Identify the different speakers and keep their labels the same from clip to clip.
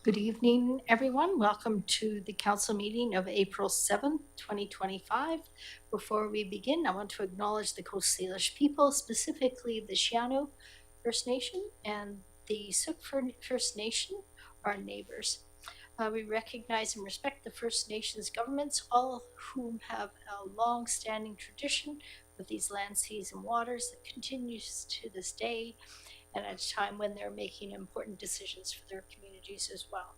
Speaker 1: Good evening, everyone. Welcome to the council meeting of April 7th, 2025. Before we begin, I want to acknowledge the Coast Salish people, specifically the Shiano First Nation and the Sook First Nation, our neighbors. We recognize and respect the First Nations governments, all of whom have a long-standing tradition with these land, seas, and waters that continues to this day, and at a time when they're making important decisions for their communities as well.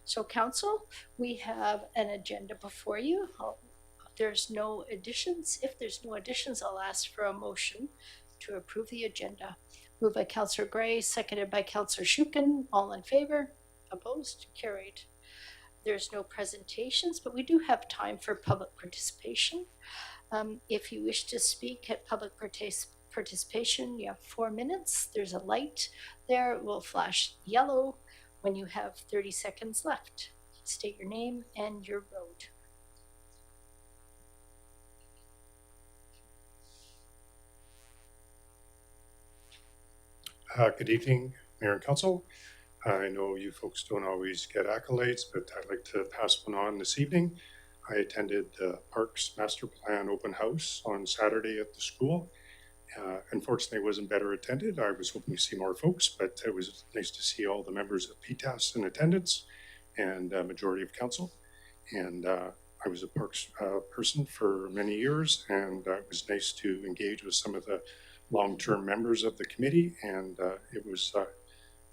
Speaker 1: So council, we have an agenda before you. There's no additions. If there's no additions, I'll ask for a motion to approve the agenda. Moved by Councillor Gray, seconded by Councillor Shukin. All in favor? Opposed? Carried. There's no presentations, but we do have time for public participation. If you wish to speak at public participation, you have 4 minutes. There's a light there. It will flash yellow when you have 30 seconds left. State your name and your road.
Speaker 2: Good evening, Mayor and Council. I know you folks don't always get accolades, but I'd like to pass one on this evening. I attended the Parks Master Plan open house on Saturday at the school. Unfortunately, it wasn't better attended. I was hoping to see more folks, but it was nice to see all the members of PTAS in attendance and a majority of council. And I was a Parks person for many years, and it was nice to engage with some of the long-term members of the committee, and it was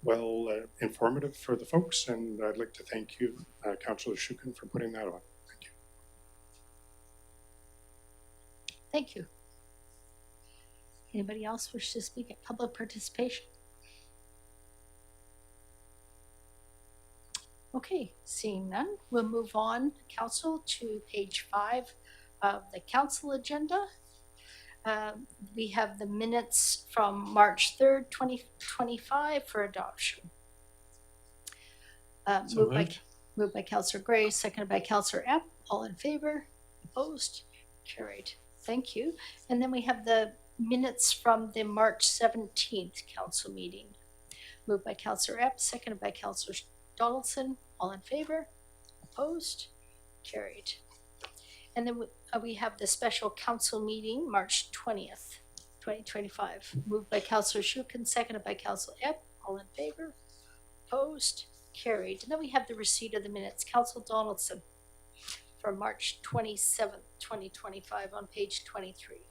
Speaker 2: well informative for the folks, and I'd like to thank you, Councillor Shukin, for putting that on. Thank you.
Speaker 1: Thank you. Anybody else wish to speak at public participation? Okay, seeing none, we'll move on, Council, to page 5 of the council agenda. We have the minutes from March 3rd, 2025 for adoption. Moved by Councillor Gray, seconded by Councillor Epp. All in favor? Opposed? Carried. Thank you. And then we have the minutes from the March 17th council meeting. Moved by Councillor Epp, seconded by Councillor Donaldson. All in favor? Opposed? Carried. And then we have the special council meeting, March 20th, 2025. Moved by Councillor Shukin, seconded by Councillor Epp. All in favor? Opposed? Carried. And then we have the receipt of the minutes. Councillor Donaldson for March 27th, 2025 on page 23.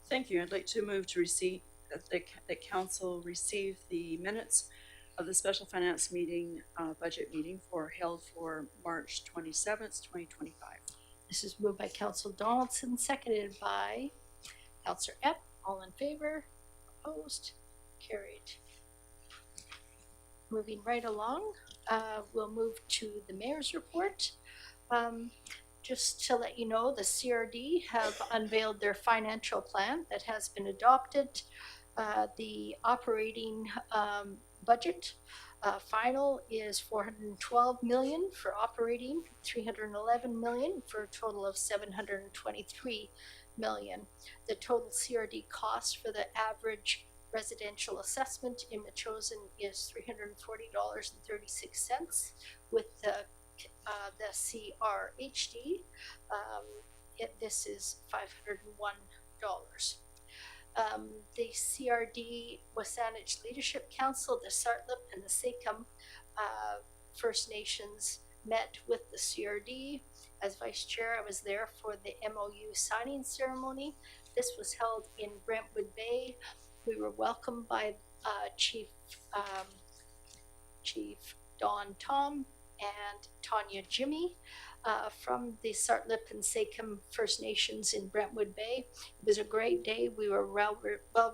Speaker 3: Thank you. I'd like to move to receipt that council receive the minutes of the special finance meeting, budget meeting held for March 27th, 2025.
Speaker 1: This is moved by Councillor Donaldson, seconded by Councillor Epp. All in favor? Opposed? Carried. Moving right along, we'll move to the mayor's report. Just to let you know, the CRD have unveiled their financial plan that has been adopted. The operating budget final is 412 million for operating, 311 million for a total of 723 million. The total CRD cost for the average residential assessment in the chosen is $340.36 with the CRHD. This is $501. The CRD, Wasanich Leadership Council, the Sartlip and the Secum First Nations met with the CRD. As Vice Chair, I was there for the MOU signing ceremony. This was held in Brentwood Bay. We were welcomed by Chief Don Tom and Tanya Jimmy from the Sartlip and Secum First Nations in Brentwood Bay. It was a great day. We were well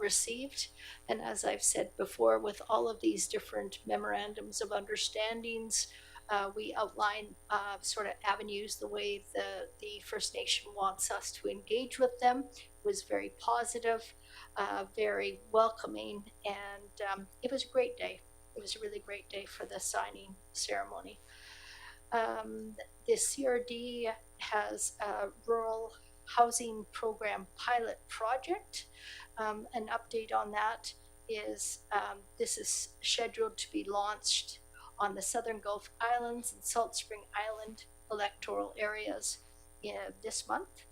Speaker 1: received. And as I've said before, with all of these different memorandums of understandings, we outline sort of avenues, the way the First Nation wants us to engage with them. It was very positive, very welcoming, and it was a great day. It was a really great day for the signing ceremony. The CRD has a rural housing program pilot project. An update on that is this is scheduled to be launched on the Southern Gulf Islands and Salt Spring Island electoral areas this month.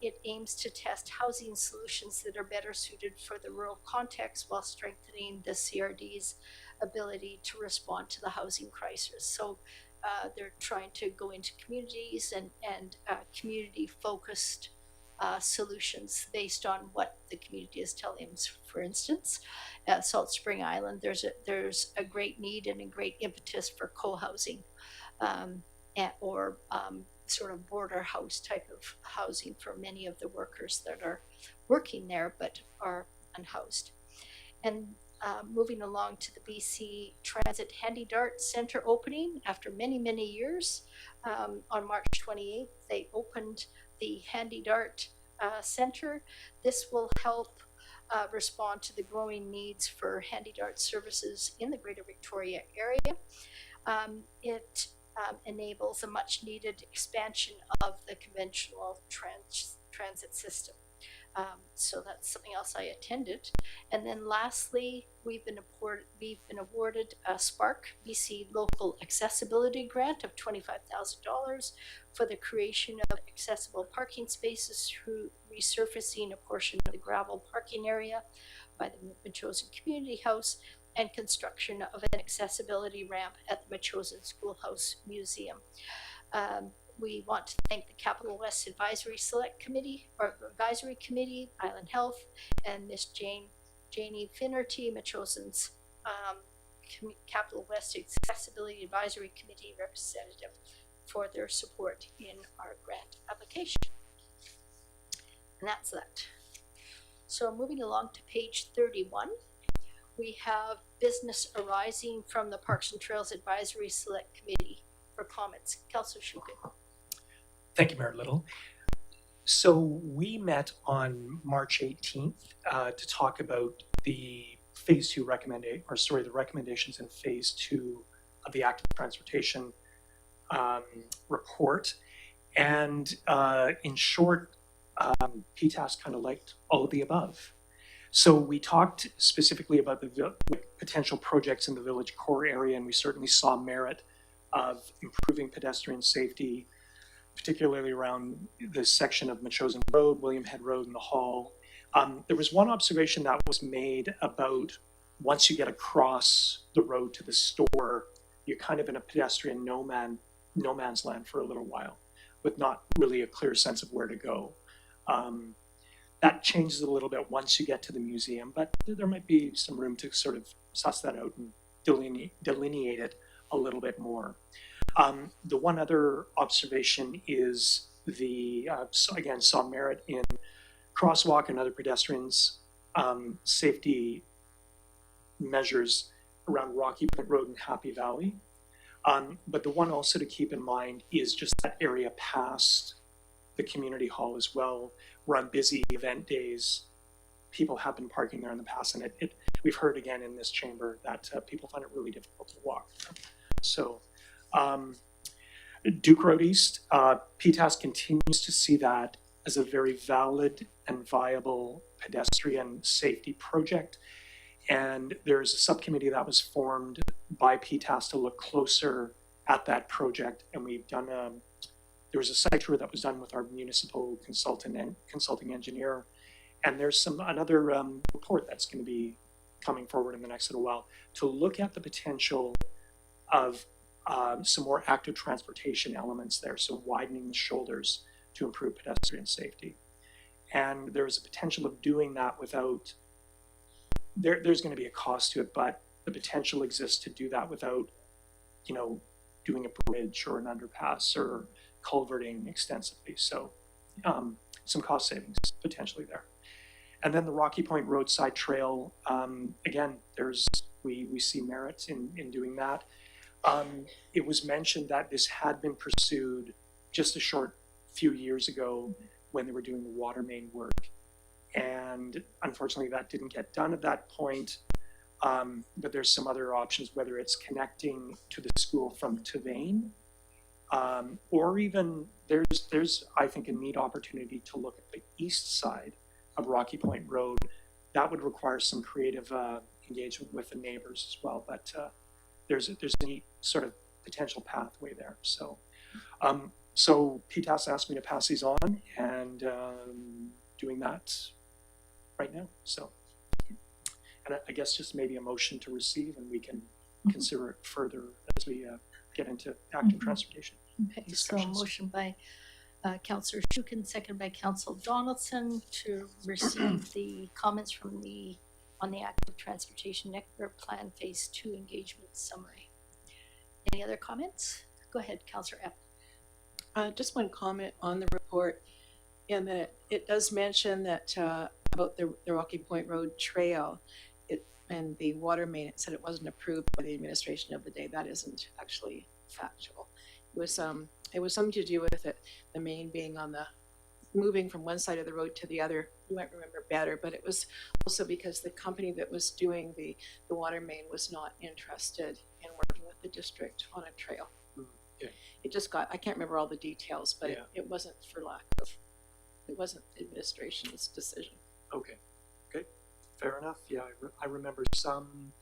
Speaker 1: It aims to test housing solutions that are better suited for the rural context while strengthening the CRD's ability to respond to the housing crisis. So they're trying to go into communities and community-focused solutions based on what the community is telling them. For instance, at Salt Spring Island, there's a great need and a great impetus for co-housing, or sort of border house type of housing for many of the workers that are working there but are unhoused. And moving along to the BC Transit Handy Dart Center opening after many, many years. On March 28th, they opened the Handy Dart Center. This will help respond to the growing needs for Handy Dart services in the Greater Victoria area. It enables a much needed expansion of the conventional transit system. So that's something else I attended. And then lastly, we've been awarded a Spark BC Local Accessibility Grant of $25,000 for the creation of accessible parking spaces through resurfacing a portion of the gravel parking area by the Metchosin Community House and construction of an accessibility ramp at the Metchosin Schoolhouse Museum. We want to thank the Capital West Advisory Committee, Island Health, and Miss Janie Finnerty, Metchosin's Capital West Accessibility Advisory Committee representative, for their support in our grant application. And that's that. So moving along to page 31, we have business arising from the Parks and Trails Advisory Select Committee for comments. Councillor Shukin.
Speaker 4: Thank you, Mayor Little. So we met on March 18th to talk about the phase 2 the recommendations in phase 2 of the active transportation report. And in short, PTAS kind of liked all of the above. So we talked specifically about the potential projects in the village core area, and we certainly saw merit of improving pedestrian safety, particularly around this section of Metchosin Road, William Head Road, and the Hall. There was one observation that was made about once you get across the road to the store, you're kind of in a pedestrian no man's land for a little while, with not really a clear sense of where to go. That changes a little bit once you get to the museum, but there might be some room to sort of suss that out and delineate it a little bit more. The one other observation is again, saw merit in crosswalk and other pedestrians safety measures around Rocky Point Road and Happy Valley. But the one also to keep in mind is just that area past the community hall as well, where on busy event days, people have been parking there in the past, and we've heard again in this chamber that people find it really difficult to walk. So Duke Road East, PTAS continues to see that as a very valid and viable pedestrian safety project. And there's a subcommittee that was formed by PTAS to look closer at that project. And we've done there was a site tour that was done with our municipal consulting engineer. And there's another report that's going to be coming forward in the next little while to look at the potential of some more active transportation elements there, so widening the shoulders to improve pedestrian safety. And there's a potential of doing that without, there's going to be a cost to it, but the potential exists to do that without, doing a bridge or an underpass or culverting extensively. So some cost savings potentially there. And then the Rocky Point roadside trail, again, we see merit in doing that. It was mentioned that this had been pursued just a short few years ago when they were doing the water main work. And unfortunately, that didn't get done at that point. But there's some other options, whether it's connecting to the school from Tavane, or even there's, I think, a neat opportunity to look at the east side of Rocky Point Road. That would require some creative engagement with the neighbors as well. But there's any sort of potential pathway there. So PTAS asked me to pass these on, and doing that right now. So, and I guess just maybe a motion to receive, and we can consider it further as we get into active transportation.
Speaker 1: Okay, so
Speaker 4: discussions.
Speaker 1: motion by Councillor Shukin, second by Councillor Donaldson to receive the comments from on the active transportation network plan phase 2 engagement summary. Any other comments? Go ahead, Councillor Epp.
Speaker 5: Just one comment on the report, and that it does mention that about the Rocky Point Road Trail, and the water main. It said it wasn't approved by the administration of the day. That isn't actually factual. It was something to do with it, the main being on the moving from one side of the road to the other. You might remember better, but it was also because the company that was doing the water main was not interested in working with the district on a trail.
Speaker 4: Okay.
Speaker 5: It just got, I can't remember all the details, but
Speaker 4: Yeah.
Speaker 5: it wasn't for lack of, it wasn't the administration's decision.
Speaker 4: Okay, fair enough. Yeah, I remember some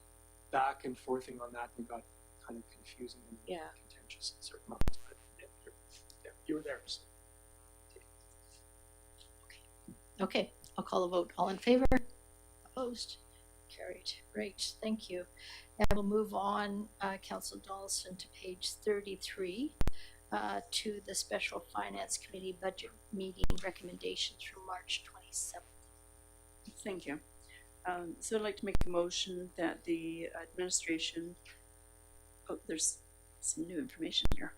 Speaker 4: back and forthing on that, and got kind of confusing and
Speaker 5: Yeah.
Speaker 4: contentious in certain moments, but you were there. So.
Speaker 1: Okay, I'll call a vote. All in favor? Opposed? Carried. Great, thank you. And we'll move on, Councillor Donaldson, to page 33, to the Special Finance Committee budget meeting recommendations from March 27th.
Speaker 3: Thank you. So I'd like to make a motion that the administration, there's some new information here.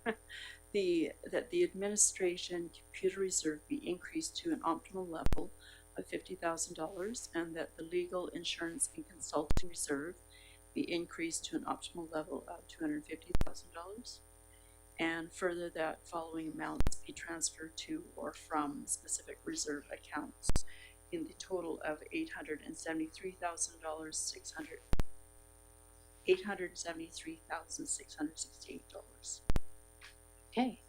Speaker 3: That the administration computer reserve be increased to an optimal level of $50,000, and that the legal, insurance, and consulting reserve be increased to an optimal level of $250,000. And further, that following amounts be transferred to or from specific reserve accounts in the total of $873,668.
Speaker 1: Okay,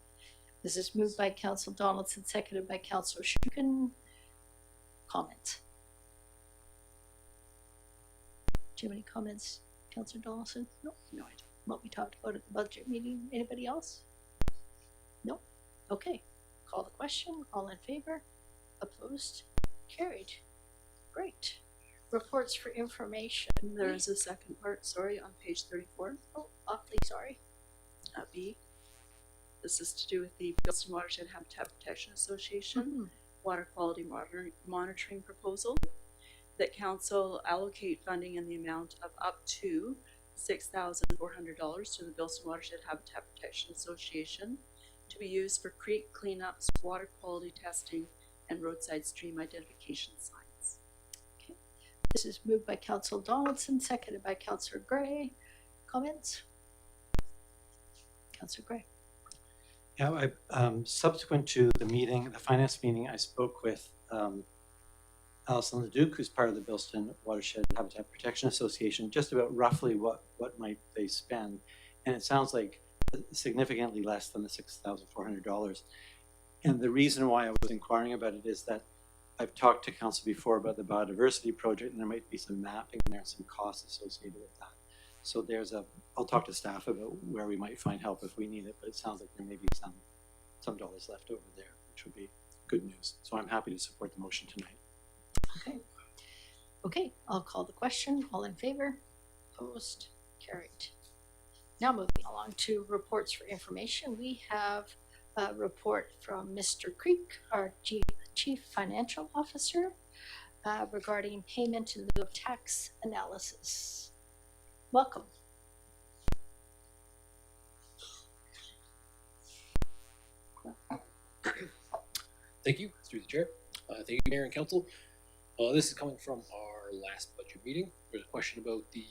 Speaker 1: this is moved by Councillor Donaldson, seconded by Councillor Shukin. Comments? Do you have any comments, Councillor Donaldson? No, I don't. What we talked about at the budget meeting. Anybody else? No. Okay. Call the question. All in favor? Opposed? Carried. Great. Reports for information.
Speaker 3: There is a second part, sorry, on page 34.
Speaker 1: Oh, awfully sorry.
Speaker 3: B. This is to do with the Bilston Watershed Habitat Protection Association water quality monitoring proposal. That council allocate funding in the amount of up to $6,400 to the Bilston Watershed Habitat Protection Association to be used for creek cleanups, water quality testing, and roadside stream identification signs.
Speaker 1: Okay. This is moved by Councillor Donaldson, seconded by Councillor Gray. Comments? Councillor Gray.
Speaker 6: Yeah, subsequent to the meeting, the finance meeting, I spoke with Alison Leduc, who's part of the Bilston Watershed Habitat Protection Association, just about roughly what might they spend. And it sounds like significantly less than the $6,400. And the reason why I was inquiring about it is that I've talked to council before about the biodiversity project, and there might be some mapping there, some costs associated with that. So I'll talk to staff about where we might find help if we need it, but it sounds like there may be some dollars left over there, which would be good news. So I'm happy to support the motion tonight.
Speaker 1: Okay. Okay, I'll call the question. All in favor? Opposed? Carried. Now moving along to reports for information. We have a report from Mr. Creek, our Chief Financial Officer, regarding payment in lieu of tax analysis. Welcome.
Speaker 7: Thank you, through the chair. Thank you, Mayor and Council. This is coming from our last budget meeting. There's a question about the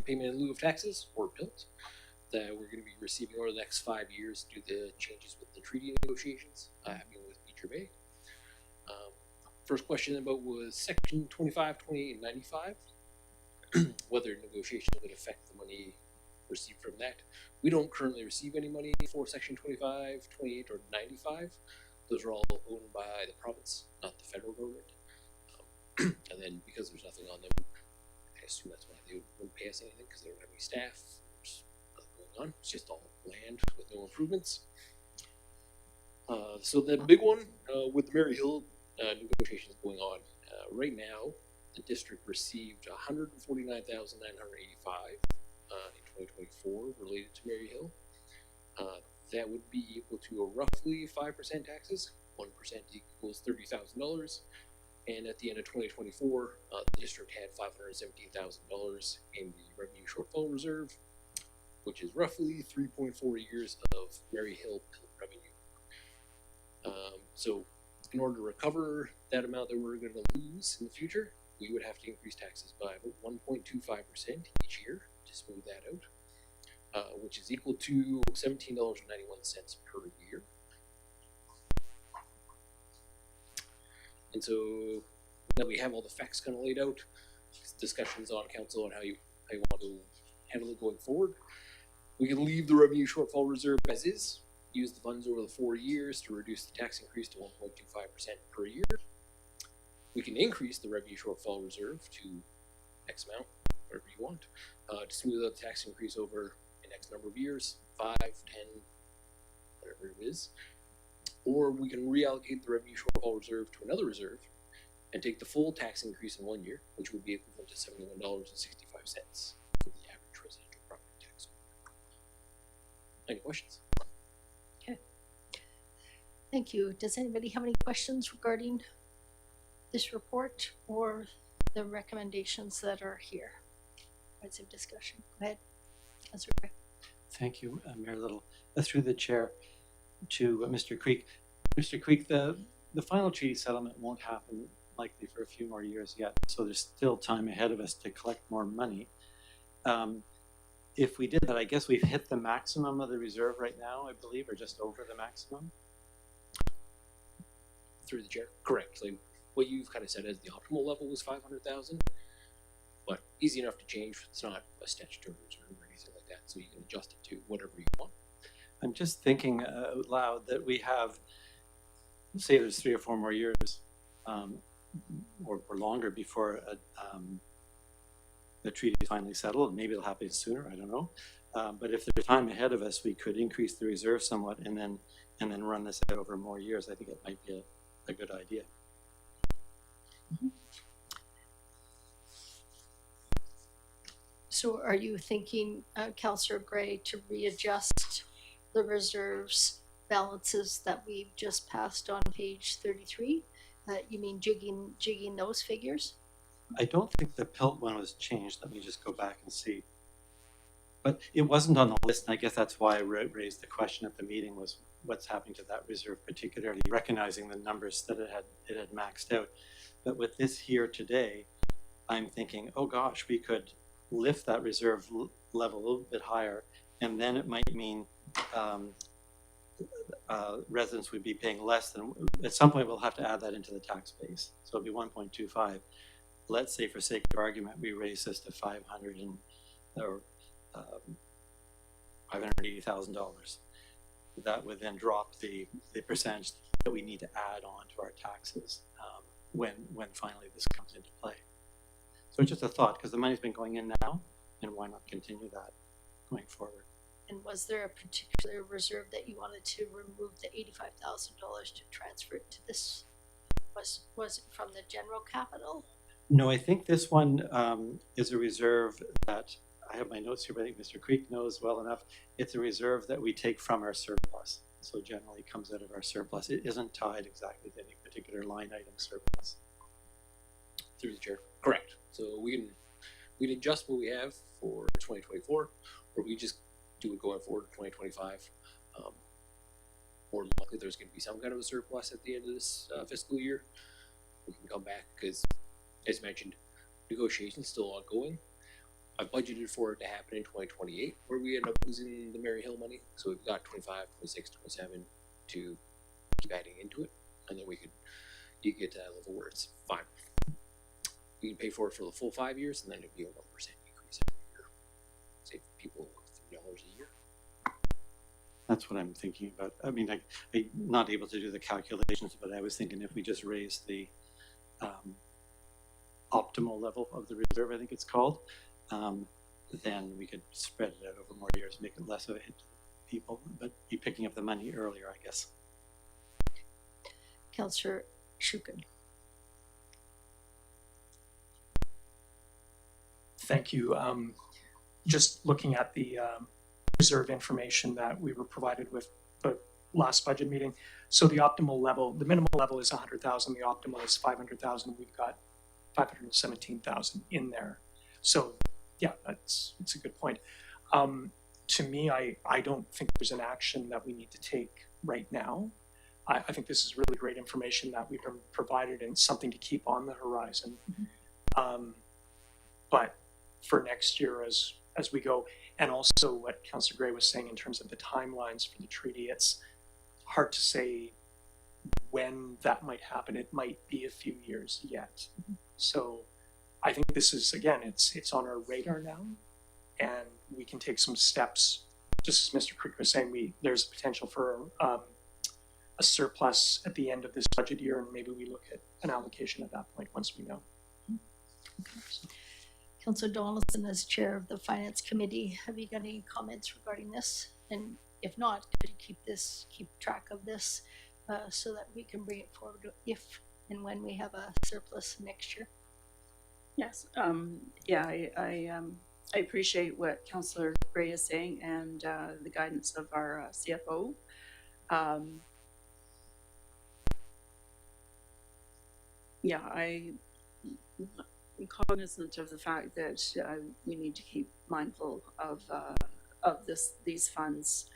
Speaker 7: payment in lieu of taxes, or PILT, that we're going to be receiving over the next 5 years due to the changes with the treaty negotiations happening with BWHPA. First question about was Section 25, 28, and 95, whether negotiations would affect the money received from that. We don't currently receive any money for Section 25, 28, or 95. Those are all owned by the province, not the federal government. And then because there's nothing on them, I assume that's why they wouldn't pay us anything, because they don't have any staff. There's on. It's just all land with no improvements. So the big one with the Mary Hill negotiations going on right now, the district received $149,985 in 2024 related to Mary Hill. That would be equal to a roughly 5% taxes. 1% equals $30,000. And at the end of 2024, the district had $517,000 in the revenue shortfall reserve, which is roughly 3.4 years of Mary Hill revenue. So in order to recover that amount that we're going to lose in the future, we would have to increase taxes by about 1.25% each year to smooth that out, which is equal to $17.91 per year. And so now we have all the facts kind of laid out, discussions on council on how you want to handle it going forward. We can leave the revenue shortfall reserve as is, use the funds over the 4 years to reduce the tax increase to 1.25% per year. We can increase the revenue shortfall reserve to X amount, whatever you want, to smooth out the tax increase over an X number of years, 5, 10, whatever it is. Or we can reallocate the revenue shortfall reserve to another reserve and take the full tax increase in 1 year, which would be equivalent to $71.65 for the average residential property tax. Any questions?
Speaker 1: Thank you. Does anybody have any questions regarding this report or the recommendations that are here? Lots of discussion. Go ahead, Councillor Gray.
Speaker 6: Thank you, Mayor Little. Through the chair to Mr. Creek. Mr. Creek, the final treaty settlement won't happen likely for a few more years yet, so there's still time ahead of us to collect more money. If we did that, I guess we've hit the maximum of the reserve right now, I believe, or just over the maximum.
Speaker 7: Through the chair, correct. Like what you've kind of said as the optimal level was 500,000, but easy enough to change. It's not a statutory reserve or anything like that, so you can adjust it to whatever you want.
Speaker 6: I'm just thinking out loud that we have, say there's 3 or 4 more years or longer before the treaty is finally settled. Maybe it'll happen sooner, I don't know. But if there's time ahead of us, we could increase the reserve somewhat and then run this out over more years. I think it might be a good idea.
Speaker 1: Mm-hmm. So are you thinking, Councillor Gray, to readjust the reserves balances that we've just passed on page 33? You mean jigging those figures?
Speaker 6: I don't think the PILT one was changed. Let me just go back and see. But it wasn't on the list, and I guess that's why I raised the question at the meeting, was what's happening to that reserve, particularly recognizing the numbers that it had maxed out. But with this here today, I'm thinking, oh gosh, we could lift that reserve level a little bit higher, and then it might mean residents would be paying less than, at some point we'll have to add that into the tax base. So it'll be 1.25. Let's say for sake of argument, we raise this to $580,000. That would then drop the percentage that we need to add on to our taxes when finally this comes into play. So it's just a thought, because the money's been going in now, and why not continue that going forward?
Speaker 1: And was there a particular reserve that you wanted to remove the $85,000 to transfer it to this? Was it from the general capital?
Speaker 6: No, I think this one is a reserve that, I have my notes here, but I think Mr. Creek knows well enough. It's a reserve that we take from our surplus. So generally it comes out of our surplus. It isn't tied exactly to any particular line item surplus.
Speaker 7: Through the chair, correct. So we can adjust what we have for 2024, or we just do it going forward to 2025. More than likely there's going to be some kind of a surplus at the end of this fiscal year. We can come back because, as mentioned, negotiations still ongoing. I budgeted for it to happen in 2028, where we end up losing the Mary Hill money. So we've got 25, 26, 27 to keep adding into it, and then you get to that level where it's fine. We can pay for it for the full 5 years, and then it'd be a 1% increase every year. Save people $3 a year.
Speaker 6: That's what I'm thinking about. I mean, I'm not able to do the calculations, but I was thinking if we just raise the optimal level of the reserve, I think it's called, then we could spread it out over more years, make it less of a hit to people, but be picking up the money earlier, I guess.
Speaker 1: Councillor Shukin.
Speaker 4: Thank you. Just looking at the reserve information that we were provided with the last budget meeting. So the optimal level, the minimal level is 100,000. The optimal is 500,000. We've got 517,000 in there. So yeah, it's a good point. To me, I don't think there's an action that we need to take right now. I think this is really great information that we've been provided and something to keep on the horizon. But for next year as we go, and also what Councillor Gray was saying in terms of the timelines for the treaty, it's hard to say when that might happen. It might be a few years yet. So I think this is, again, it's on our radar now, and we can take some steps. Just as Mr. Creek was saying, there's potential for a surplus at the end of this budget year, and maybe we look at an allocation at that point once we know.
Speaker 1: Councillor Donaldson, as chair of the Finance Committee, have you got any comments regarding this? And if not, could you keep track of this so that we can bring it forward if and when we have a surplus next year?
Speaker 3: Yes, yeah, I appreciate what Councillor Gray is saying and the guidance of our CFO. Yeah, I'm cognizant of the fact that we need to keep mindful of these funds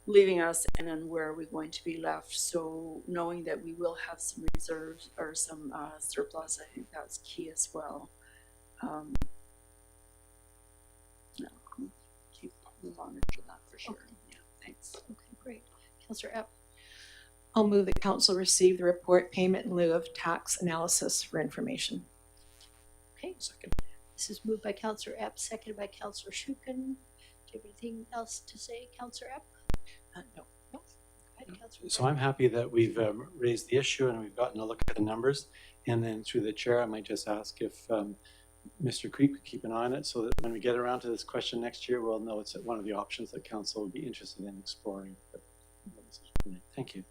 Speaker 3: leaving us and then where are we going to be left. So knowing that we will have some reserves or some surplus, I think that's key as well. No, keep monitoring that for sure. Okay. Yeah, thanks.
Speaker 1: Okay, great. Councillor Epp.
Speaker 5: I'll move that council receive the report payment in lieu of tax analysis for information.
Speaker 1: Okay. Second. This is moved by Councillor Epp, seconded by Councillor Shukin. Do you have anything else to say, Councillor Epp?
Speaker 5: No.
Speaker 1: No. Go ahead, Councillor.
Speaker 6: So I'm happy that we've raised the issue and we've gotten a look at the numbers. And then through the chair, I might just ask if Mr. Creek could keep an eye on it so that when we get around to this question next year, we'll know it's one of the options that council would be interested in exploring. But thank you.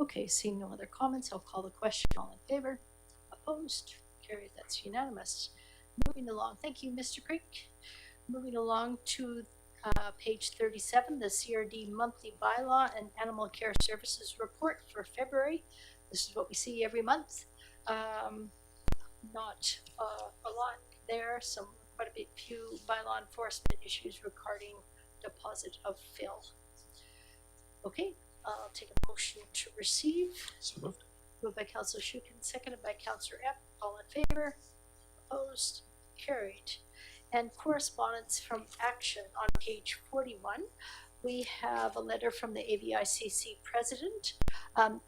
Speaker 1: Okay, seeing no other comments, I'll call the question. All in favor? Opposed? Carried. That's unanimous. Moving along. Thank you, Mr. Creek. Moving along to page 37, the CRD monthly bylaw and animal care services report for February. This is what we see every month. Not a lot there. Quite a few bylaw enforcement issues regarding deposit of fill. Okay. I'll take a motion to receive.
Speaker 6: So moved.
Speaker 1: Moved by Councillor Shukin, seconded by Councillor Epp. All in favor? Opposed? Carried. And correspondence from Action on page 41. We have a letter from the AVICC president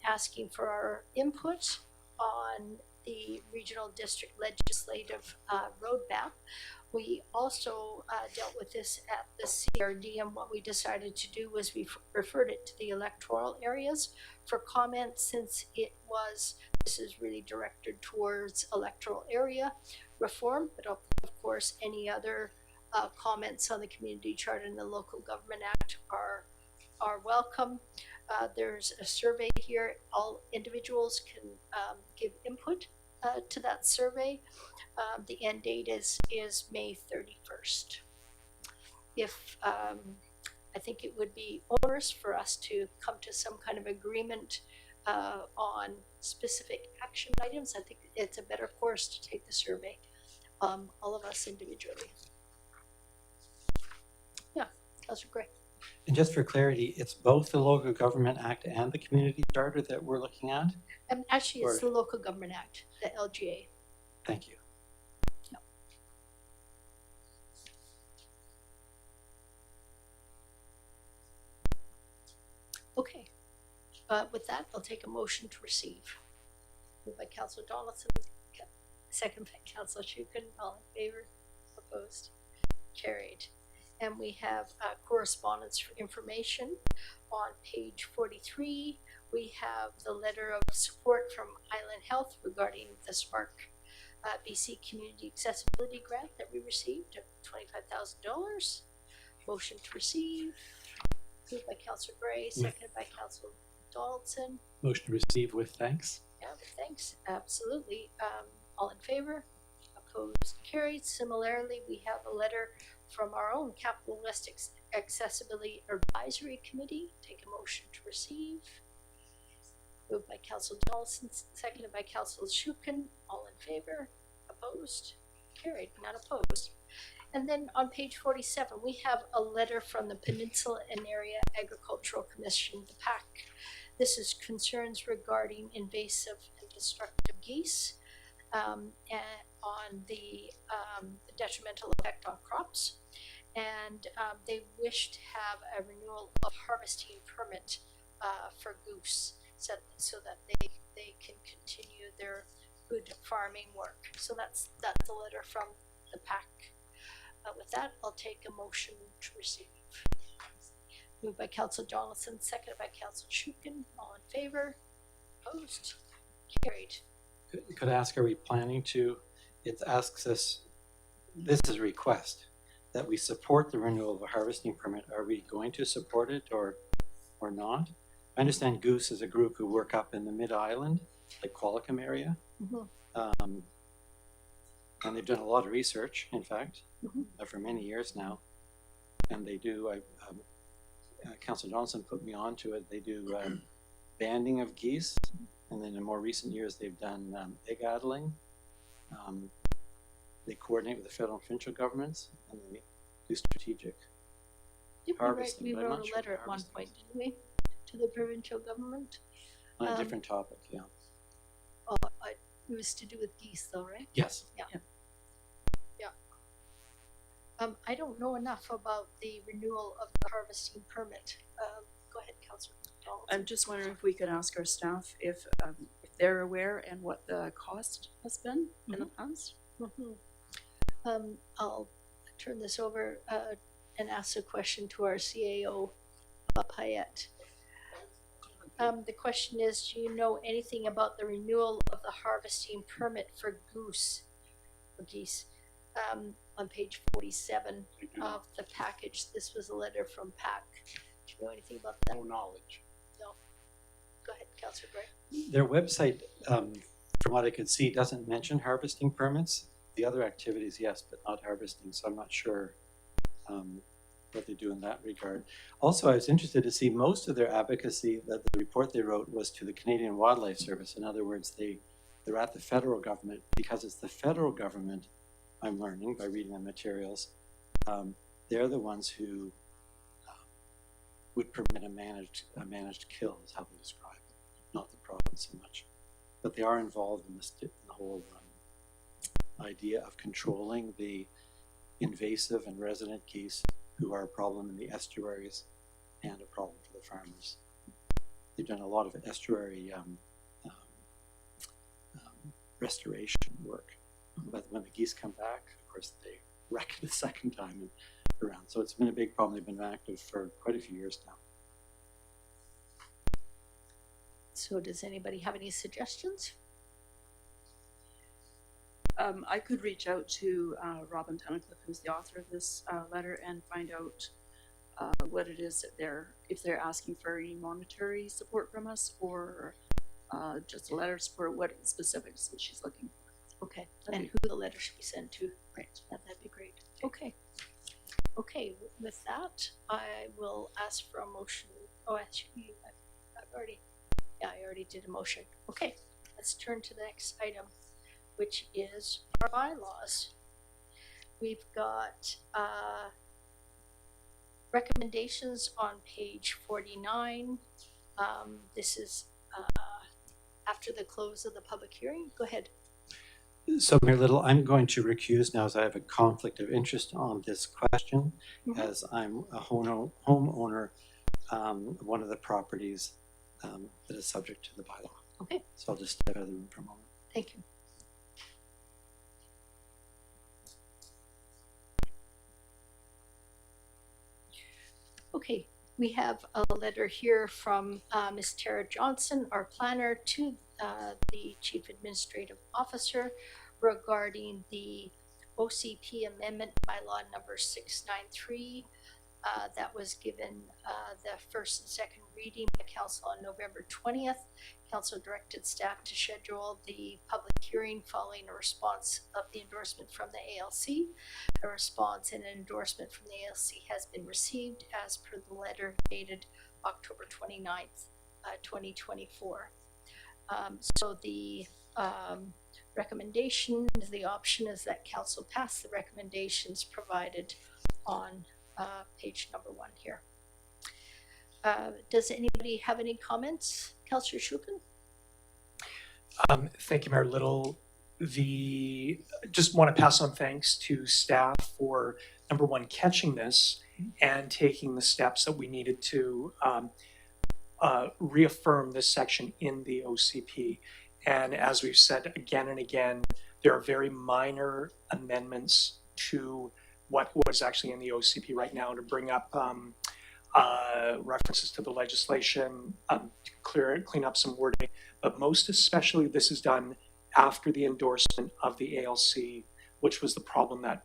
Speaker 1: asking for our input on the regional district legislative roadmap. We also dealt with this at the CRD, and what we decided to do was we referred it to the electoral areas for comment, since this is really directed towards electoral area reform, but of course any other comments on the community charter and the local government act are welcome. There's a survey here. All individuals can give input to that survey. The end date is May 31st. I think it would be onerous for us to come to some kind of agreement on specific action items. I think it's a better course to take the survey, all of us individually. Yeah, Councillor Gray.
Speaker 6: And just for clarity, it's both the Local Government Act and the Community Charter that we're looking at?
Speaker 1: Actually, it's the Local Government Act, the LGA.
Speaker 6: Thank you.
Speaker 1: No. Okay. With that, I'll take a motion to receive. Moved by Councillor Donaldson, second by Councillor Shukin. All in favor? Opposed? Carried. And we have correspondence for information on page 43. We have the letter of support from Island Health regarding the Spark BC Community Accessibility Grant that we received of $25,000. Motion to receive. Moved by Councillor Gray, seconded by Councillor Donaldson.
Speaker 6: Motion to receive with thanks.
Speaker 1: Yeah, thanks. Absolutely. All in favor? Opposed? Carried. Similarly, we have a letter from our own Capital West Accessibility Advisory Committee. Take a motion to receive. Moved by Councillor Donaldson, seconded by Councillor Shukin. All in favor? Opposed? Carried. Not opposed. And then on page 47, we have a letter from the Peninsula and Area Agricultural Commission, the PAC. This is concerns regarding invasive and destructive geese and on the detrimental effect on crops. And they wish to have a renewal of harvesting permit for goose so that they can continue their good farming work. So that's a letter from the PAC. With that, I'll take a motion to receive. Moved by Councillor Donaldson, seconded by Councillor Shukin. All in favor? Opposed? Carried.
Speaker 6: Could I ask, are we planning to, it asks us, this is a request, that we support the renewal of a harvesting permit. Are we going to support it or not? I understand Goose is a group who work up in the Mid-Island, like Qualicum area.
Speaker 1: Mm-hmm.
Speaker 6: And they've done a lot of research, in fact,
Speaker 1: Mm-hmm.
Speaker 6: for many years now. And they do, Councillor Johnson put me on to it, they do banding of geese. And then in more recent years, they've done egg addling. They coordinate with the federal and provincial governments, and they do strategic harvesting.
Speaker 1: We
Speaker 6: but I'm
Speaker 1: wrote
Speaker 6: not
Speaker 1: a
Speaker 6: sure
Speaker 1: letter
Speaker 6: if
Speaker 1: at one
Speaker 6: harvesting
Speaker 1: point,
Speaker 6: is
Speaker 1: didn't we? To the provincial government.
Speaker 6: on a different topic, yeah.
Speaker 1: Oh, it was to do with geese though, right?
Speaker 6: Yes.
Speaker 1: I don't know enough about the renewal of the harvesting permit. Go ahead, Councillor Donaldson.
Speaker 3: I'm just wondering if we could ask our staff if they're aware and what the cost has been in the past.
Speaker 1: I'll turn this over and ask a question to our CAO, Payette. The question is, do you know anything about the renewal of the harvesting permit for geese? On page 47 of the package, this was a letter from PAC. Do you know anything about that?
Speaker 7: No knowledge.
Speaker 1: No. Go ahead, Councillor Gray.
Speaker 6: Their website, from what I could see, doesn't mention harvesting permits. The other activities, yes, but not harvesting. So I'm not sure what they do in that regard. Also, I was interested to see most of their advocacy, that the report they wrote was to the Canadian Wildlife Service. In other words, they're at the federal government, because it's the federal government, I'm learning by reading the materials, they're the ones who would permit a managed kill, is how they describe it, not the province so much. But they are involved in the whole idea of controlling the invasive and resident geese who are a problem in the estuaries and a problem for the farmers. They've done a lot of estuary restoration work. But when the geese come back, of course, they wreck it a second time around. So it's been a big problem. They've been active for quite a few years now.
Speaker 1: So does anybody have any suggestions?
Speaker 3: I could reach out to Robin Tunnicliffe, who's the author of this letter, and find out what it is that if they're asking for any monetary support from us, or just a letter of support, what specifics that she's looking for.
Speaker 1: Okay, and who the letter should be sent to. Right, that'd be great. Okay. Okay, with that, I will ask for a motion. Oh, actually, I already did a motion. Okay, let's turn to the next item, which is our bylaws. We've got recommendations on page 49. This is after the close of the public hearing. Go ahead.
Speaker 6: So, Mayor Little, I'm going to recuse now, as I have a conflict of interest on this question, as I'm a homeowner of one of the properties that is subject to the bylaw.
Speaker 1: Okay.
Speaker 6: So I'll just step out of the room for a moment.
Speaker 1: Thank you. Okay, we have a letter here from Ms. Tara Johnson, our planner, to the Chief Administrative Officer regarding the OCP amendment bylaw number 693. That was given the first and second reading by council on November 20th. Council directed staff to schedule the public hearing following a response of the endorsement from the ALC. A response and an endorsement from the ALC has been received as per the letter dated October 29th, 2024. So the recommendation, the option is that council pass the recommendations provided on page number 1 here. Does anybody have any comments? Councillor Shukin?
Speaker 4: Thank you, Mayor Little. Just want to pass on thanks to staff for, number one, catching this and taking the steps that we needed to reaffirm this section in the OCP. And as we've said again and again, there are very minor amendments to what was actually in the OCP right now to bring up references to the legislation, clean up some wording, but most especially this is done after the endorsement of the ALC, which was the problem that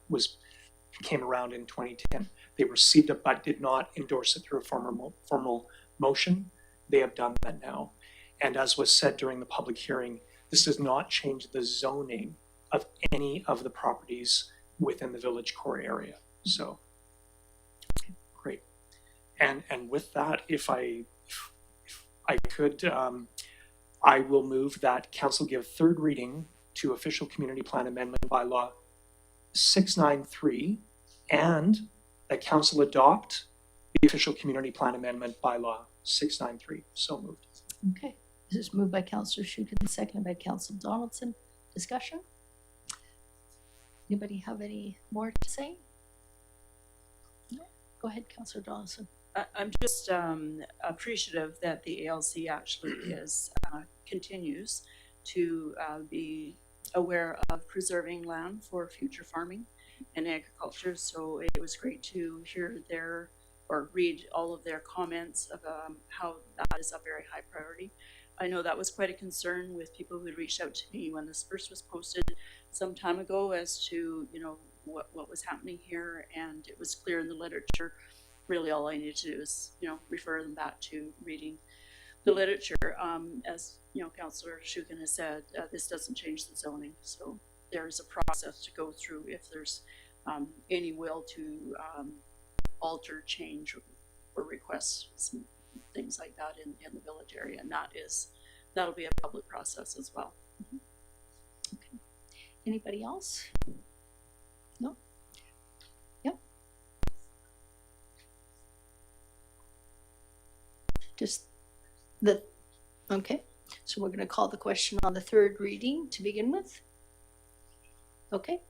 Speaker 4: came around in 2010. They received it but did not endorse it through a formal motion. They have done that now. And as was said during the public hearing, this does not change the zoning of any of the properties within the village core area. So, great. And with that, if I could, I will move that council give third reading to official community plan amendment bylaw 693 and that council adopt the official community plan amendment bylaw 693. So moved.
Speaker 1: Okay. This is moved by Councillor Shukin, seconded by Councillor Donaldson. Discussion? Anybody have any more to say? No? Go ahead, Councillor Donaldson.
Speaker 3: I'm just appreciative that the ALC actually continues to be aware of preserving land for future farming and agriculture. So it was great to hear or read all of their comments of how that is a very high priority. I know that was quite a concern with people who had reached out to me when this first was posted some time ago as to, what was happening here, and it was clear in the literature. Really all I needed to do is, refer them back to reading the literature. As, Councillor Shukin has said, this doesn't change the zoning. So there's a process to go through if there's any will to alter, change, or request some things like that in the village area. And that'll be a public process as well.
Speaker 1: Mm-hmm. Okay. Anybody else? No? Yep. Okay. So we're going to call the question on the third reading to begin with. Okay.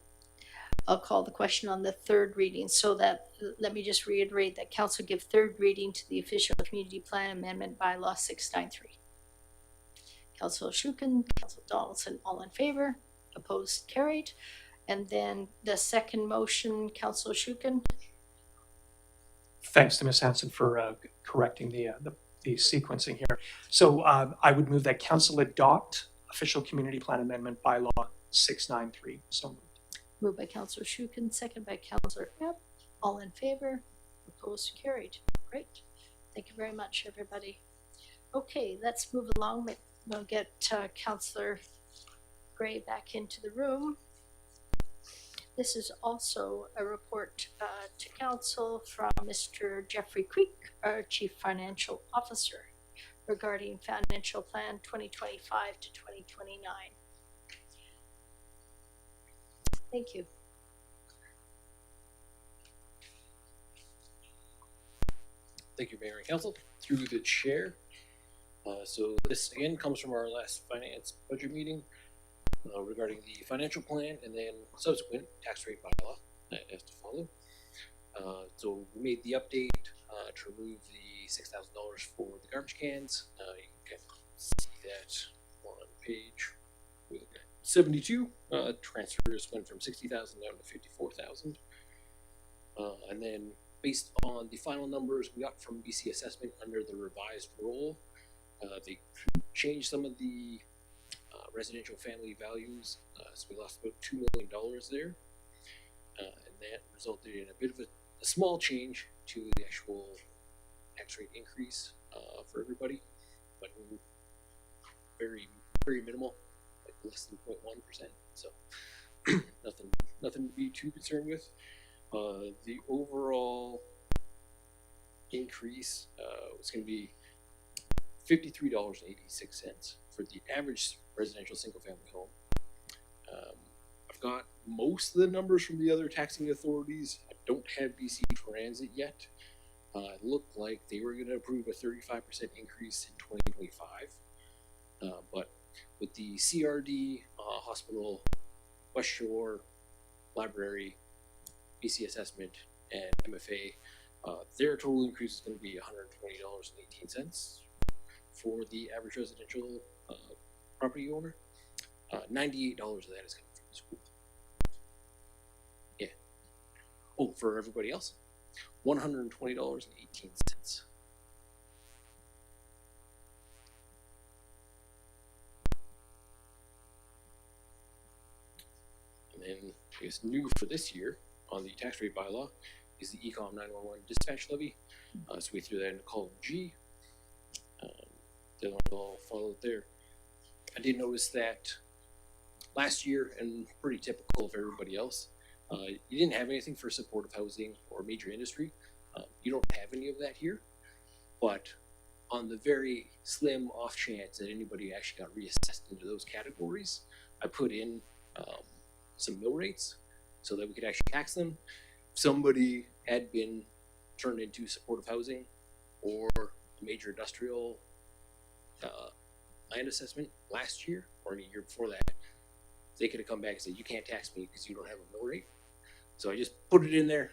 Speaker 1: I'll call the question on the third reading so that, let me just reiterate that council give third reading to the official community plan amendment bylaw 693. Councillor Shukin, Councillor Donaldson, all in favor, opposed, carried. And then the second motion, Councillor Shukin.
Speaker 4: Thanks to Ms. Hanson for correcting the sequencing here. So I would move that council adopt official community plan amendment bylaw 693. So moved.
Speaker 1: Moved by Councillor Shukin, second by Councillor Epp. All in favor, opposed, carried. Great. Thank you very much, everybody. Okay, let's move along. We'll get Councillor Gray back into the room. This is also a report to council from Mr. Jeffrey Creek, our Chief Financial Officer, regarding Financial Plan 2025 to 2029. Thank you.
Speaker 7: Thank you, Mayor and Council. Through the chair. So this again comes from our last finance budget meeting regarding the financial plan and then subsequent tax rate bylaw that has to follow. So we made the update to remove the $6,000 for the garbage cans. You can see that on page 72. Transfers went from 60,000 down to 54,000. And then based on the final numbers we got from BC Assessment under the revised roll, they changed some of the residential family values, so we lost about $2 million there. And that resulted in a bit of a small change to the actual tax rate increase for everybody, but very, very minimal, like less than 0.1%. So nothing to be too concerned with. The overall increase was going to be $53.86 for the average residential single-family home. I've got most of the numbers from the other taxing authorities. I don't have BC Transit yet. It looked like they were going to approve a 35% increase in 2025. But with the CRD, hospital, West Shore, library, BC assessment, and MFA, their total increase is going to be $120.18 for the average residential property owner. $98 of that is coming from the school. Yeah. Oh, for everybody else, $120.18. And then, I guess, new for this year on the tax rate bylaw is the Ecom 911 dispatch levy. So we threw that into column G. The other ones all followed there. I did notice that last year, and pretty typical of everybody else, you didn't have anything for supportive housing or major industry. You don't have any of that here, but on the very slim off chance that anybody actually got reassessed into those categories, I put in some mill rates so that we could actually tax them. If somebody had been turned into supportive housing or major industrial land assessment last year or a year before that, they could have come back and said, you can't tax me because you don't have a mill rate. So I just put it in there,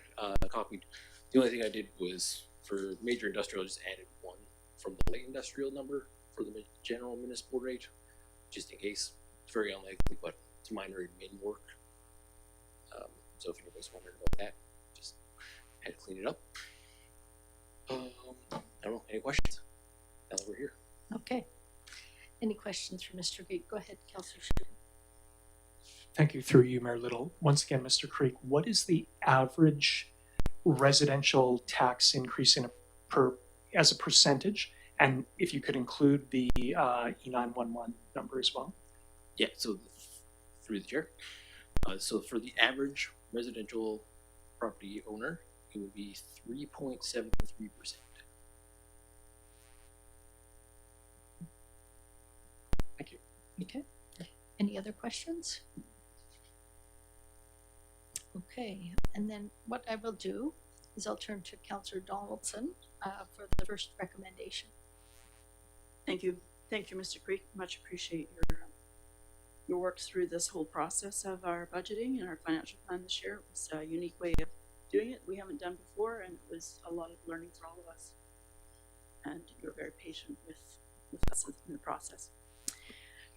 Speaker 7: copied. The only thing I did was for major industrial, I just added one from the light industrial number for the general municipal rate, just in case. It's very unlikely, but it's minor admin work. So if anybody's wondering about that, just had to clean it up. I don't know, any questions? Now that we're here.
Speaker 1: Okay. Any questions for Mr. Creek? Go ahead, Councillor Schuman.
Speaker 4: Thank you. Through you, Mayor Little. Once again, Mr. Creek, what is the average residential tax increase as a percentage? And if you could include the E911 number as well.
Speaker 7: Yeah, so through the chair. So for the average residential property owner, it would be 3.73%.
Speaker 4: Thank you.
Speaker 1: Okay. Any other questions? Okay, and then what I will do is I'll turn to Councillor Donaldson for the first recommendation.
Speaker 3: Thank you, Mr. Creek. Much appreciate your work through this whole process of our budgeting and our financial plan this year. It was a unique way of doing it we haven't done before, and it was a lot of learning for all of us. And you were very patient with us in the process.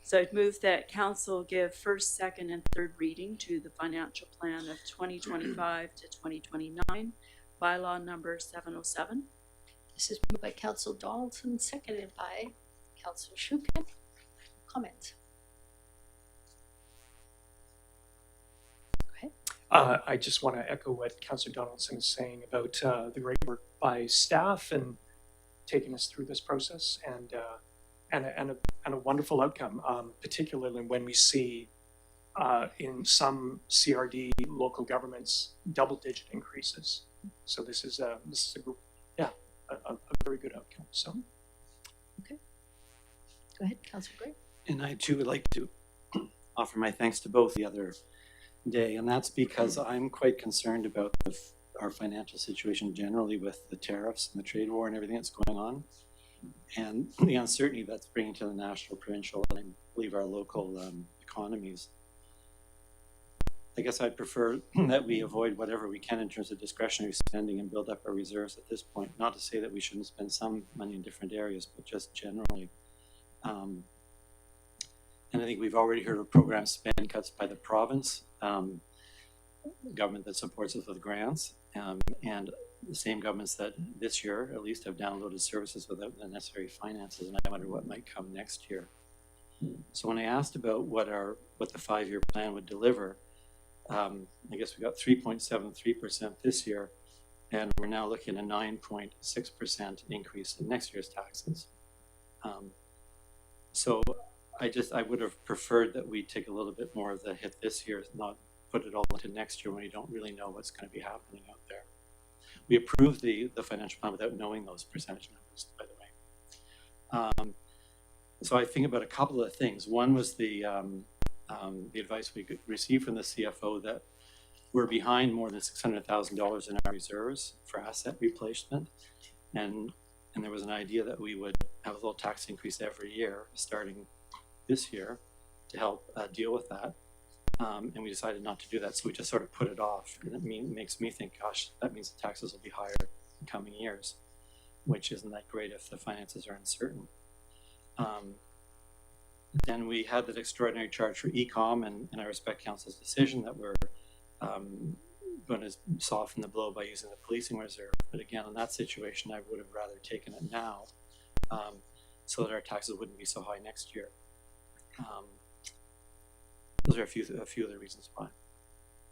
Speaker 3: So I'd move that council give first, second, and third reading to the financial plan of 2025 to 2029, bylaw number 707.
Speaker 1: This is moved by Councillor Donaldson, seconded by Councillor Schuman. Comments? Go ahead.
Speaker 4: I just want to echo what Councillor Donaldson is saying about the great work by staff and taking us through this process, and a wonderful outcome, particularly when we see in some CRD local governments double-digit increases. So this is a very good outcome. So,
Speaker 1: Okay. Go ahead, Councillor Gray.
Speaker 6: And I too would like to offer my thanks to both the other day, and that's because I'm quite concerned about our financial situation generally with the tariffs and the trade war and everything that's going on, and the uncertainty that's bringing to the national, provincial, and I believe our local economies. I guess I'd prefer that we avoid whatever we can in terms of discretionary spending and build up our reserves at this point. Not to say that we shouldn't spend some money in different areas, but just generally. And I think we've already heard of program spend cuts by the province, government that supports us with grants, and the same governments that this year at least have downloaded services without the necessary finances, and I wonder what might come next year. So when I asked about what the 5-year plan would deliver, I guess we got 3.73% this year, and we're now looking at a 9.6% increase in next year's taxes. So I would have preferred that we take a little bit more of the hit this year, not put it all into next year when you don't really know what's going to be happening out there. We approved the financial plan without knowing those percentage numbers, by the way. So I think about a couple of things. One was the advice we received from the CFO that we're behind more than $600,000 in our reserves for asset replacement, and there was an idea that we would have a little tax increase every year starting this year to help deal with that. And we decided not to do that, so we just sort of put it off. And it makes me think, gosh, that means the taxes will be higher in coming years, which isn't that great if the finances are uncertain. Then we had that extraordinary charge for e-com, and I respect Council's decision that we're going to soften the blow by using the policing reserve. But again, in that situation, I would have rather taken it now so that our taxes wouldn't be so high next year. Those are a few of the reasons why.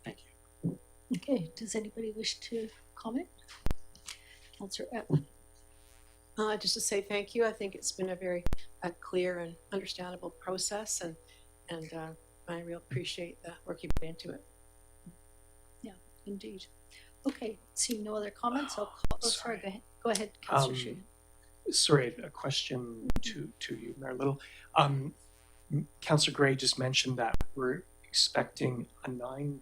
Speaker 6: Thank you.
Speaker 1: Okay, does anybody wish to comment? Councillor Epp.
Speaker 5: Just to say thank you. I think it's been a very clear and understandable process, and I really appreciate the work you put into it.
Speaker 1: Yeah, indeed. Okay, seeing no other comments, I'll call. Oh, sorry, go ahead. Go ahead, Councillor Sheehan.
Speaker 4: Sorry, a question to you, Mayor Little. Councillor Gray just mentioned that we're expecting a 9+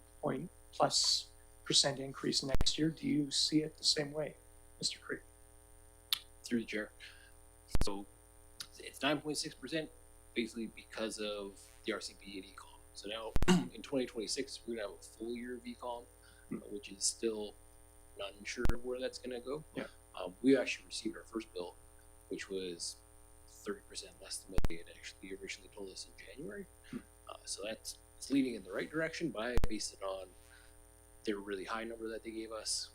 Speaker 4: % increase next year. Do you see it the same way, Mr. Creek?
Speaker 7: Through the chair. So it's 9.6% basically because of the RCP and ECOM. So now in 2026, we're gonna have a full year of ECOM, which is still not sure where that's gonna go.
Speaker 4: Yeah.
Speaker 7: We actually received our first bill, which was 30% less than what they had actually originally told us in January. So it's leading in the right direction, but I based it on their really high number that they gave us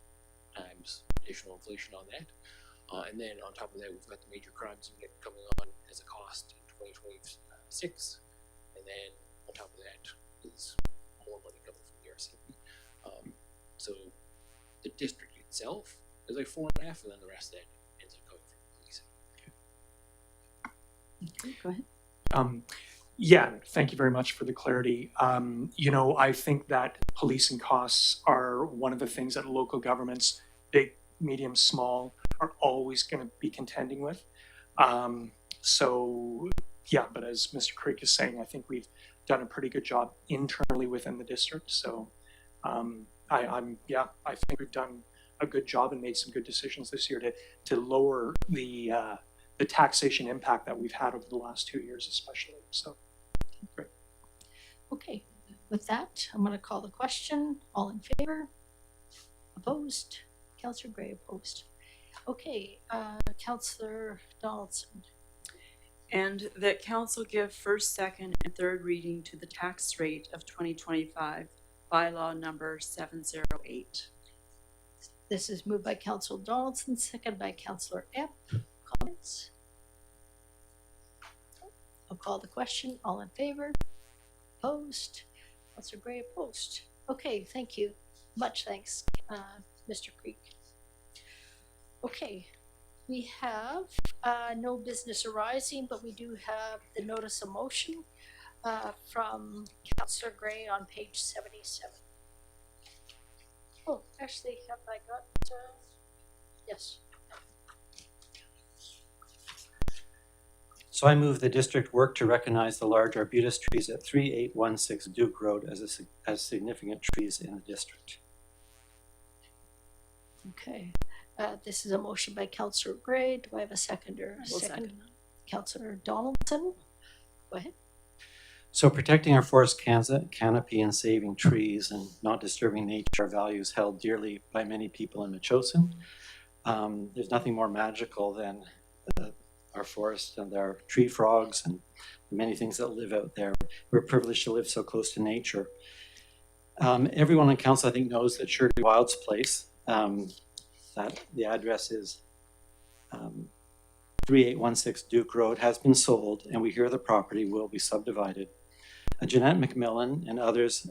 Speaker 7: times additional inflation on that. And then on top of that, we've got the major crimes unit coming on as a cost in 2026. And then on top of that is more money coming from the RCP. So the district itself is like 4.5, and then the rest of that ends up coming from policing.
Speaker 1: Okay, go ahead.
Speaker 4: Yeah, thank you very much for the clarity. I think that policing costs are one of the things that local governments, big, medium, small, are always going to be contending with. So yeah, but as Mr. Creek is saying, I think we've done a pretty good job internally within the district. So I think we've done a good job and made some good decisions this year to lower the taxation impact that we've had over the last 2 years, especially. So great.
Speaker 1: Okay, with that, I'm going to call the question. All in favor? Opposed? Councillor Gray opposed. Okay, Councillor Donaldson.
Speaker 3: And that council give first, second, and third reading to the tax rate of 2025, bylaw number 708.
Speaker 1: This is moved by Councillor Donaldson, second by Councillor Epp. Comments? I'll call the question. All in favor? Opposed? Councillor Gray opposed. Okay, thank you. Much thanks, Mr. Creek. Okay, we have no business arising, but we do have the notice of motion from Councillor Gray on page 77. Oh, actually, have I got, yes.
Speaker 6: So I move the district work to recognize the large arbutus trees at 3816 Duke Road as significant trees in the district.
Speaker 1: Okay, this is a motion by Councillor Gray. Do I have a seconder?
Speaker 3: Second.
Speaker 1: Councillor Donaldson. Go ahead.
Speaker 6: So protecting our forest canopy and saving trees and not disturbing nature are values held dearly by many people in Metchosin. There's nothing more magical than our forest and our tree frogs and many things that live out there. We're privileged to live so close to nature. Everyone on council, I think, knows that Shirley Wild's place, that the address is 3816 Duke Road has been sold, and we hear the property will be subdivided. Jeanette McMillan and others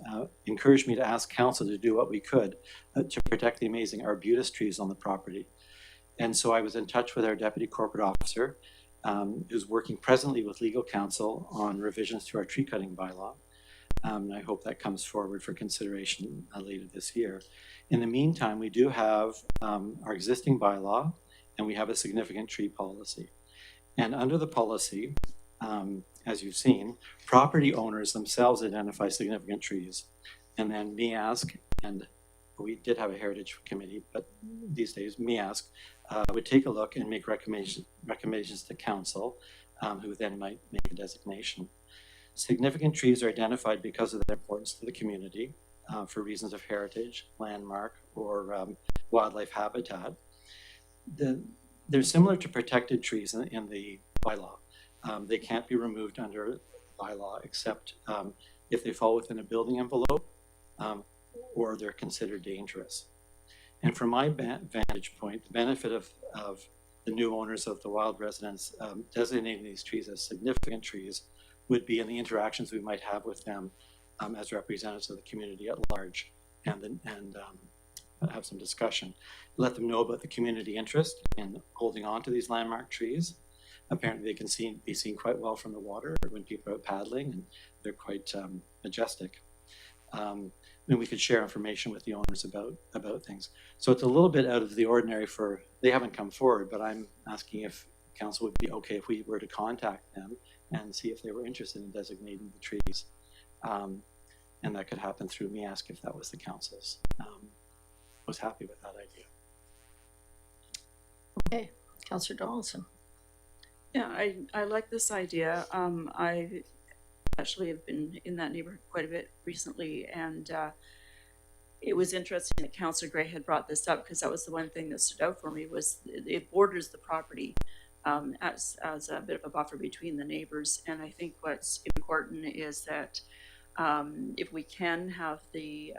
Speaker 6: encouraged me to ask council to do what we could to protect the amazing arbutus trees on the property. And so I was in touch with our deputy corporate officer, who's working presently with legal counsel on revisions to our tree cutting bylaw. And I hope that comes forward for consideration later this year. In the meantime, we do have our existing bylaw, and we have a significant tree policy. And under the policy, as you've seen, property owners themselves identify significant trees. And then MEASC, and we did have a heritage committee, but these days MEASC would take a look and make recommendations to council, who then might make a designation. Significant trees are identified because of their importance to the community for reasons of heritage, landmark, or wildlife habitat. They're similar to protected trees in the bylaw. They can't be removed under bylaw except if they fall within a building envelope or they're considered dangerous. And from my vantage point, the benefit of the new owners of the wild residents designating these trees as significant trees would be in the interactions we might have with them as representatives of the community at large, and have some discussion. Let them know about the community interest in holding on to these landmark trees. Apparently they can be seen quite well from the water when people are out paddling, and they're quite majestic. And we could share information with the owners about things. So it's a little bit out of the ordinary they haven't come forward, but I'm asking if council would be okay if we were to contact them and see if they were interested in designating the trees. And that could happen through MEASC if that was the council's. Was happy with that idea.
Speaker 1: Okay, Councillor Donaldson.
Speaker 3: Yeah, I like this idea. I actually have been in that neighborhood quite a bit recently, and it was interesting that Councillor Gray had brought this up, because that was the one thing that stood out for me, was it borders the property as a bit of a buffer between the neighbors. And I think what's important is that if we can have the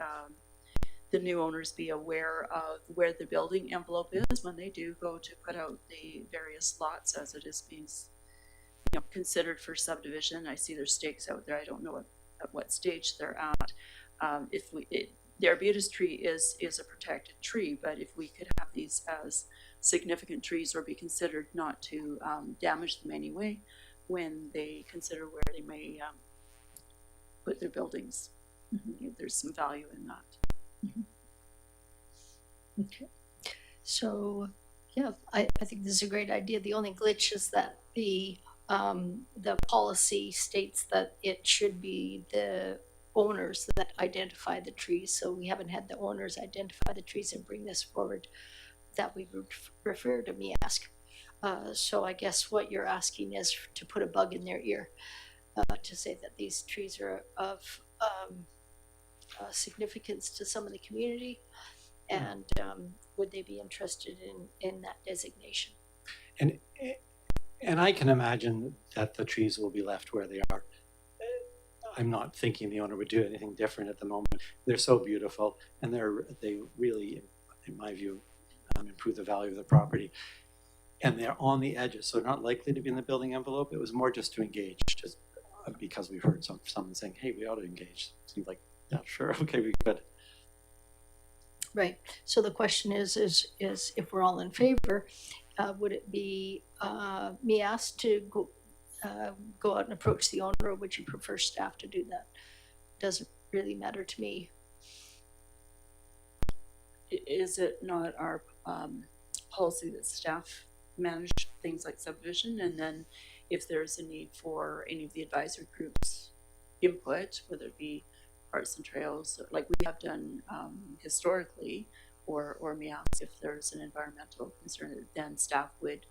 Speaker 3: new owners be aware of where the building envelope is when they do go to put out the various lots as it is being considered for subdivision. I see there's stakes out there. I don't know at what stage they're at. The arbutus tree is a protected tree, but if we could have these as significant trees or be considered not to damage them anyway when they consider where they may put their buildings, there's some value in that.
Speaker 1: Okay, so yeah, I think this is a great idea. The only glitch is that the policy states that it should be the owners that identify the trees. So we haven't had the owners identify the trees and bring this forward, that we would refer to MEASC. So I guess what you're asking is to put a bug in their ear to say that these trees are of significance to some of the community, and would they be interested in that designation?
Speaker 6: And I can imagine that the trees will be left where they are. I'm not thinking the owner would do anything different at the moment. They're so beautiful, and they really, in my view, improve the value of the property. And they're on the edges, so not likely to be in the building envelope. It was more just to engage, just because we've heard someone saying, "Hey, we ought to engage." It seemed like, yeah, sure, okay, we could.
Speaker 1: Right. So the question is if we're all in favor, would it be me asked to go out and approach the owner, or would you prefer staff to do that? Doesn't really matter to me.
Speaker 3: Is it not our policy that staff manage things like subdivision, and then if there's a need for any of the advisory groups input, whether it be Arts and Trails, like we have done historically, or MEASC, if there's an environmental concern, then staff would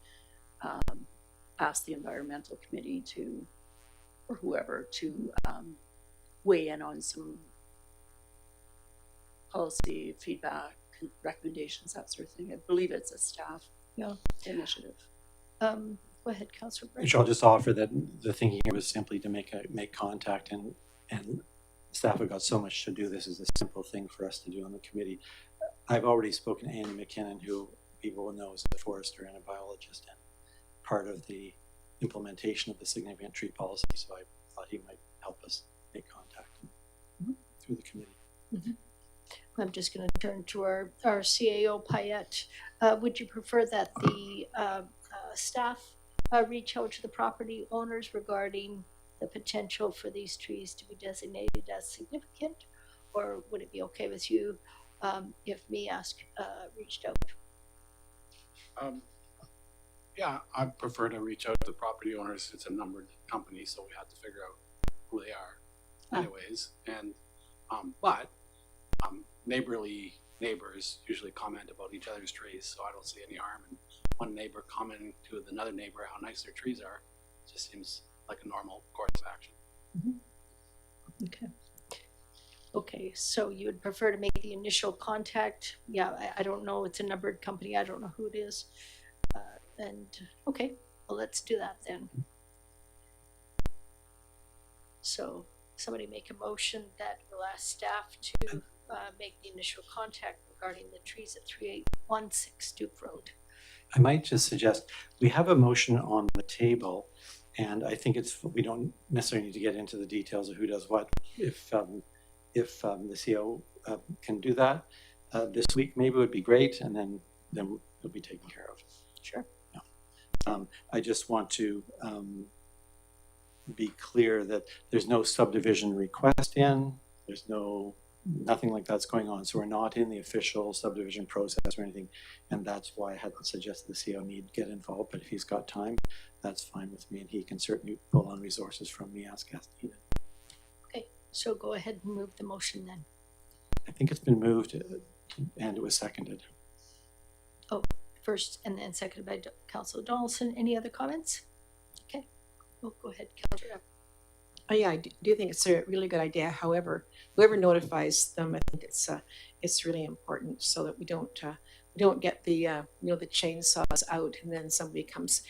Speaker 3: ask the environmental committee to, or whoever, to weigh in on some policy feedback, recommendations, that sort of thing. I believe it's a staff initiative.
Speaker 1: Go ahead, Councillor Brady.
Speaker 6: I'll just offer that the thinking here was simply to make contact, and staff have got so much to do. This is a simple thing for us to do on the committee. I've already spoken to Annie McKinnon, who people will know is a forester and a biologist, and part of the implementation of the significant tree policy. So I thought he might help us make contact through the committee.
Speaker 1: I'm just going to turn to our CAO, Payette. Would you prefer that the staff reach out to the property owners regarding the potential for these trees to be designated as significant? Or would it be okay with you if me reached out?
Speaker 8: Yeah, I prefer to reach out to the property owners. It's a numbered company, so we have to figure out who they are anyways. And, but neighborly neighbors usually comment about each other's trees, so I don't see any harm in one neighbor commenting to another neighbor how nice their trees are. It just seems like a normal course of action.
Speaker 1: Okay. Okay, so you would prefer to make the initial contact? Yeah, I don't know. It's a numbered company. I don't know who it is. Okay, well, let's do that then. So somebody make a motion that will ask staff to make the initial contact regarding the trees at 3816 Duke Road.
Speaker 6: I might just suggest, we have a motion on the table, and I think we don't necessarily need to get into the details of who does what. If the CO can do that this week, maybe it would be great, and then it'll be taken care of.
Speaker 1: Sure.
Speaker 6: Yeah. I just want to be clear that there's no subdivision request in, there's nothing like that's going on. So we're not in the official subdivision process or anything. And that's why I hadn't suggested the CO need get involved, but if he's got time, that's fine with me. And he can certainly pull on resources from me as needed.
Speaker 1: Okay, so go ahead and move the motion then.
Speaker 6: I think it's been moved and it was seconded.
Speaker 1: Oh, first and then seconded by Councilor Donaldson. Any other comments? Okay, well, go ahead, Councilor.
Speaker 5: Oh yeah, I do think it's a really good idea. However, whoever notifies them, I think it's really important so that we don't get the the chainsaws out and then somebody comes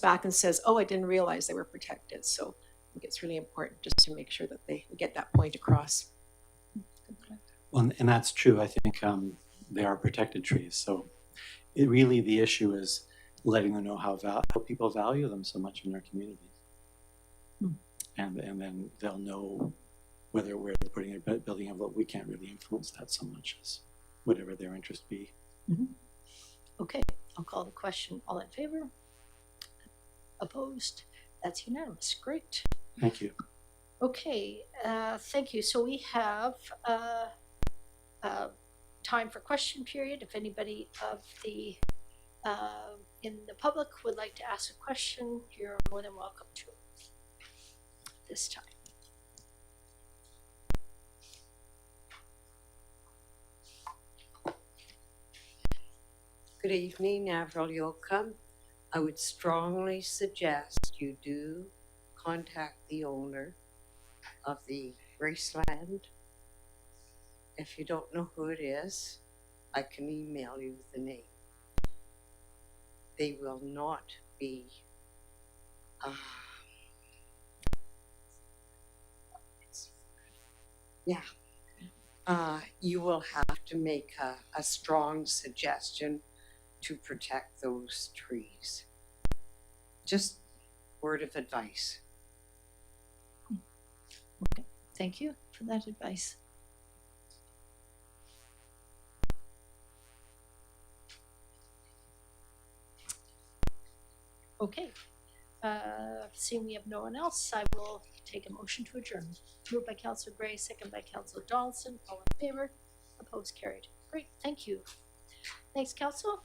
Speaker 5: back and says, oh, I didn't realize they were protected. So I think it's really important just to make sure that we get that point across.
Speaker 6: Well, and that's true. I think they are protected trees. So the issue is letting them know how people value them so much in their communities. And then they'll know where they're putting a building envelope. We can't really influence that so much as whatever their interest be.
Speaker 1: Okay, I'll call the question. All in favor? Opposed? That's unanimous. Great.
Speaker 6: Thank you.
Speaker 1: Okay, thank you. So we have time for question period. If anybody of the in the public would like to ask a question, you're more than welcome to this time.
Speaker 9: Good evening, Avril Yoakum. I would strongly suggest you do contact the owner of the Graceland. If you don't know who it is, I can email you the name. They will not be you will have to make a strong suggestion to protect those trees. Just word of advice.
Speaker 1: Okay, thank you for that advice. Okay, seeing we have no one else, I will take a motion to adjourn. Moved by Councilor Gray, second by Councilor Donaldson. All in favor? Opposed? Carried. Great, thank you. Thanks, Council.